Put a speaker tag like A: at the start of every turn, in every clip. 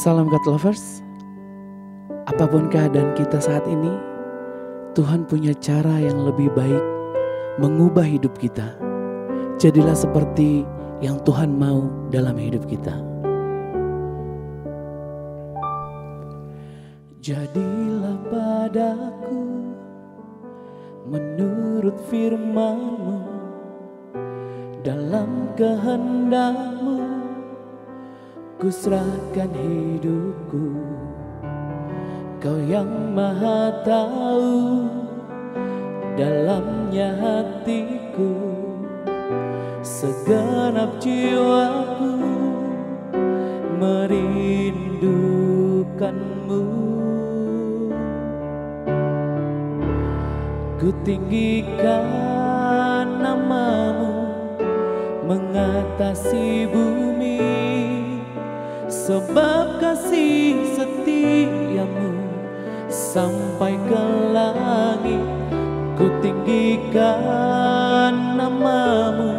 A: Salam God Lovers. Apapun keadaan kita saat ini, Tuhan punya cara yang lebih baik mengubah hidup kita. Jadilah seperti yang Tuhan mau dalam hidup kita. Jadilah padaku menurut firman-Mu, dalam kehendak-Mu ku serahkan hidupku. Kau yang maha tahu dalamnya hatiku, segenap jiwaku merindukan-Mu. Ku tinggikan nama-Mu mengatasi bumi, sebab kasih setia-Mu sampai ke langit. Ku tinggikan nama-Mu,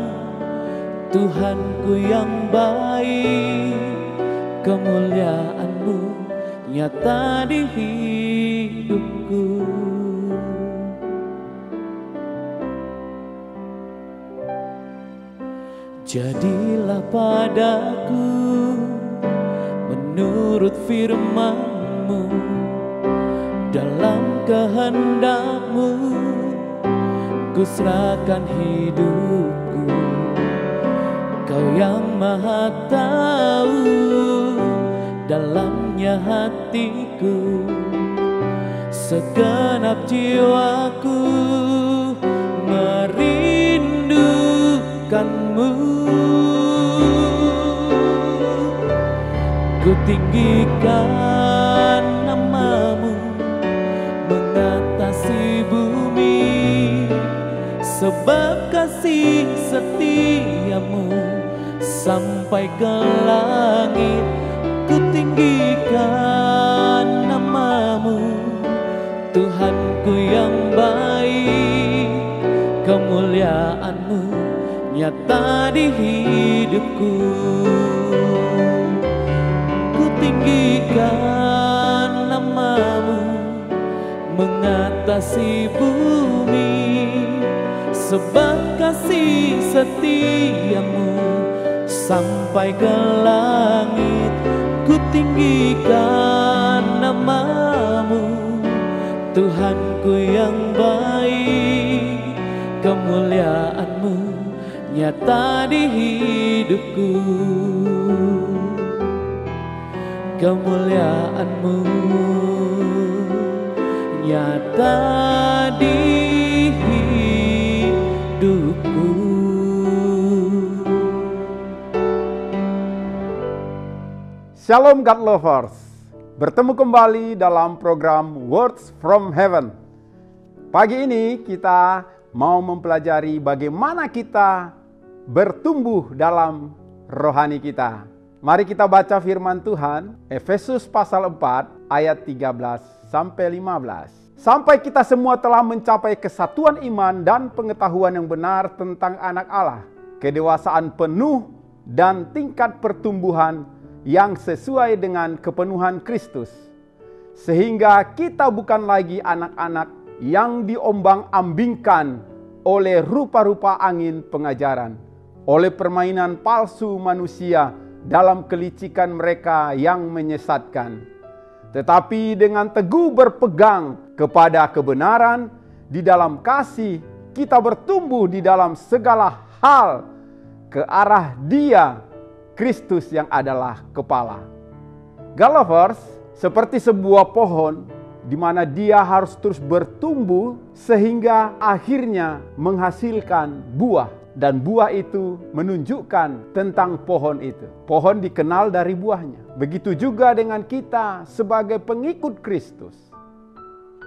A: Tuhanku yang baik. Kemuliaan-Mu nyata di hidupku. Jadilah padaku menurut firman-Mu, dalam kehendak-Mu ku serahkan hidupku. Kau yang maha tahu dalamnya hatiku, segenap jiwaku merindukan-Mu. Ku tinggikan nama-Mu mengatasi bumi, sebab kasih setia-Mu sampai ke langit. Ku tinggikan nama-Mu, Tuhanku yang baik. Kemuliaan-Mu nyata di hidupku. Tinggikan nama-Mu mengatasi bumi, sebab kasih setia-Mu sampai ke langit. Ku tinggikan nama-Mu, Tuhanku yang baik. Kemuliaan-Mu nyata di hidupku. Kemuliaan-Mu nyata di hidupku.
B: Shalom God Lovers, bertemu kembali dalam program Words from Heaven. Pagi ini kita mau mempelajari bagaimana kita bertumbuh dalam rohani kita. Mari kita baca firman Tuhan, Efesus pasal 4 ayat 13 sampai 15. Sampai kita semua telah mencapai kesatuan iman dan pengetahuan yang benar tentang anak Allah, kedewasaan penuh dan tingkat pertumbuhan yang sesuai dengan kepenuhan Kristus. Sehingga kita bukan lagi anak-anak yang diombang-ambingkan oleh rupa-rupa angin pengajaran, oleh permainan palsu manusia dalam kelicikan mereka yang menyesatkan. Tetapi dengan teguh berpegang kepada kebenaran, di dalam kasih kita bertumbuh di dalam segala hal ke arah Dia, Kristus yang adalah kepala. Galovers, seperti sebuah pohon di mana dia harus terus bertumbuh sehingga akhirnya menghasilkan buah. Dan buah itu menunjukkan tentang pohon itu. Pohon dikenal dari buahnya. Begitu juga dengan kita sebagai pengikut Kristus.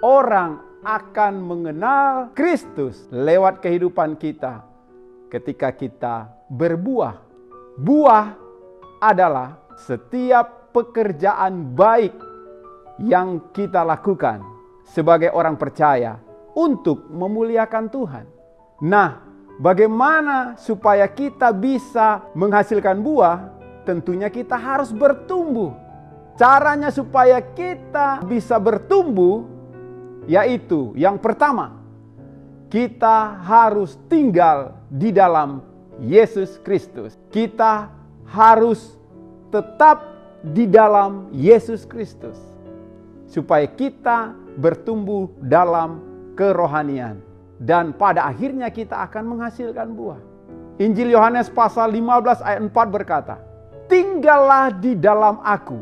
B: Orang akan mengenal Kristus lewat kehidupan kita ketika kita berbuah. Buah adalah setiap pekerjaan baik yang kita lakukan sebagai orang percaya untuk memuliakan Tuhan. Nah, bagaimana supaya kita bisa menghasilkan buah? Tentunya kita harus bertumbuh. Caranya supaya kita bisa bertumbuh, yaitu yang pertama, kita harus tinggal di dalam Yesus Kristus. Kita harus tetap di dalam Yesus Kristus, supaya kita bertumbuh dalam kerohanian. Dan pada akhirnya kita akan menghasilkan buah. Injil Yohanes pasal 15 ayat 4 berkata, "Tinggallah di dalam aku,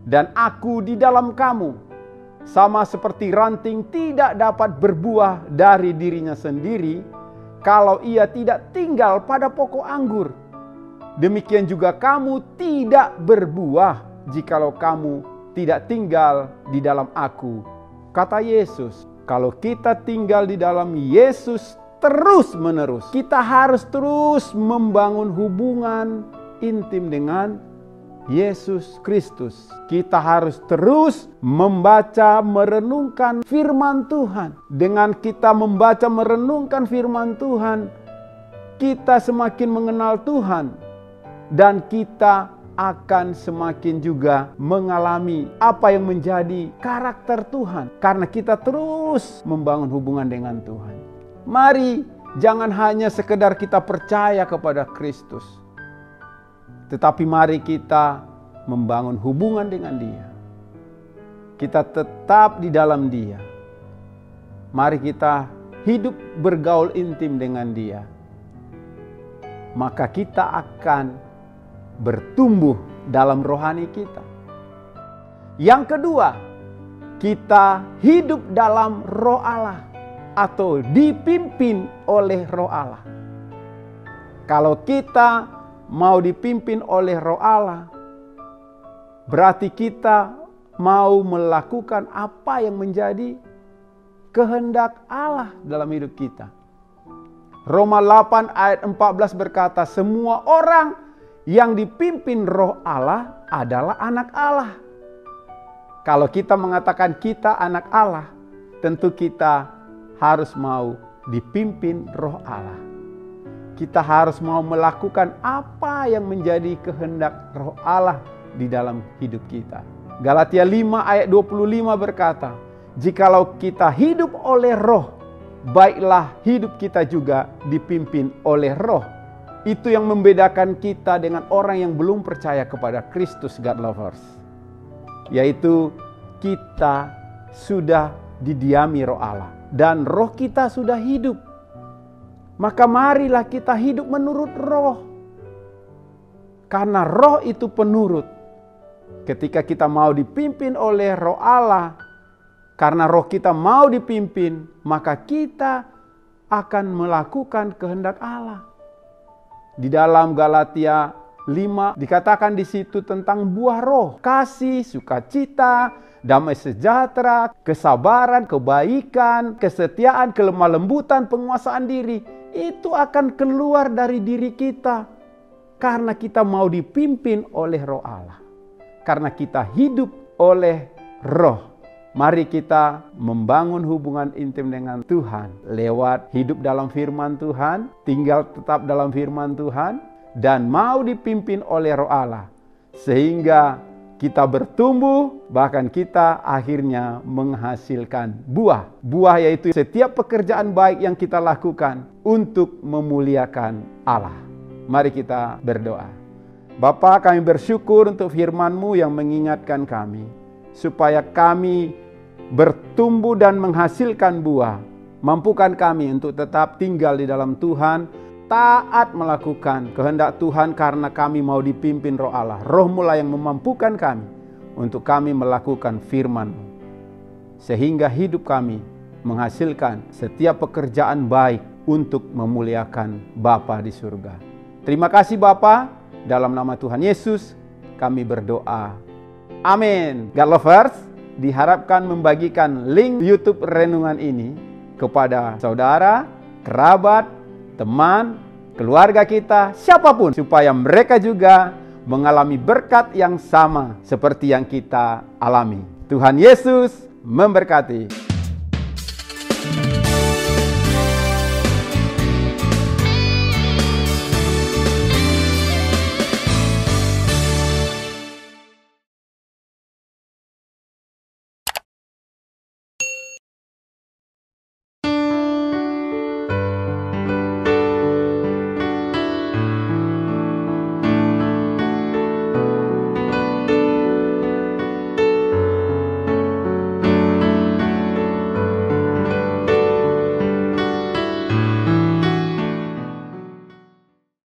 B: dan aku di dalam kamu. Sama seperti ranting tidak dapat berbuah dari dirinya sendiri, kalau ia tidak tinggal pada pokok anggur. Demikian juga kamu tidak berbuah, jikalau kamu tidak tinggal di dalam aku." Kata Yesus, kalau kita tinggal di dalam Yesus terus menerus, kita harus terus membangun hubungan intim dengan Yesus Kristus. Kita harus terus membaca, merenungkan firman Tuhan. Dengan kita membaca, merenungkan firman Tuhan, kita semakin mengenal Tuhan. Dan kita akan semakin juga mengalami apa yang menjadi karakter Tuhan. Karena kita terus membangun hubungan dengan Tuhan. Mari jangan hanya sekedar kita percaya kepada Kristus, tetapi mari kita membangun hubungan dengan Dia. Kita tetap di dalam Dia. Mari kita hidup bergaul intim dengan Dia. Maka kita akan bertumbuh dalam rohani kita. Yang kedua, kita hidup dalam Roh Allah atau dipimpin oleh Roh Allah. Kalau kita mau dipimpin oleh Roh Allah, berarti kita mau melakukan apa yang menjadi kehendak Allah dalam hidup kita. Roma 8 ayat 14 berkata, semua orang yang dipimpin Roh Allah adalah anak Allah. Kalau kita mengatakan kita anak Allah, tentu kita harus mau dipimpin Roh Allah. Kita harus mau melakukan apa yang menjadi kehendak Roh Allah di dalam hidup kita. Galatia 5 ayat 25 berkata, jikalau kita hidup oleh Roh, baiklah hidup kita juga dipimpin oleh Roh. Itu yang membedakan kita dengan orang yang belum percaya kepada Kristus, God lovers. Yaitu kita sudah didiami Roh Allah dan roh kita sudah hidup. Maka marilah kita hidup menurut Roh. Karena Roh itu penurut. Ketika kita mau dipimpin oleh Roh Allah, karena roh kita mau dipimpin, maka kita akan melakukan kehendak Allah. Di dalam Galatia 5 dikatakan di situ tentang buah roh, kasih, sukacita, damai sejahtera, kesabaran, kebaikan, kesetiaan, kelemah lembutan, penguasaan diri. Itu akan keluar dari diri kita karena kita mau dipimpin oleh Roh Allah. Karena kita hidup oleh Roh. Mari kita membangun hubungan intim dengan Tuhan lewat hidup dalam firman Tuhan, tinggal tetap dalam firman Tuhan, dan mau dipimpin oleh Roh Allah. Sehingga kita bertumbuh, bahkan kita akhirnya menghasilkan buah. Buah yaitu setiap pekerjaan baik yang kita lakukan untuk memuliakan Allah. Mari kita berdoa. Bapa, kami bersyukur untuk firman-Mu yang mengingatkan kami, supaya kami bertumbuh dan menghasilkan buah. Mampukan kami untuk tetap tinggal di dalam Tuhan, taat melakukan kehendak Tuhan karena kami mau dipimpin Roh Allah. Roh-Mu lah yang memampukan kami untuk kami melakukan firman-Mu. Sehingga hidup kami menghasilkan setiap pekerjaan baik untuk memuliakan Bapa di surga. Terima kasih Bapa, dalam nama Tuhan Yesus kami berdoa. Amin. God lovers, diharapkan membagikan link YouTube renungan ini kepada saudara, kerabat, teman, keluarga kita, siapapun, supaya mereka juga mengalami berkat yang sama seperti yang kita alami. Tuhan Yesus memberkati.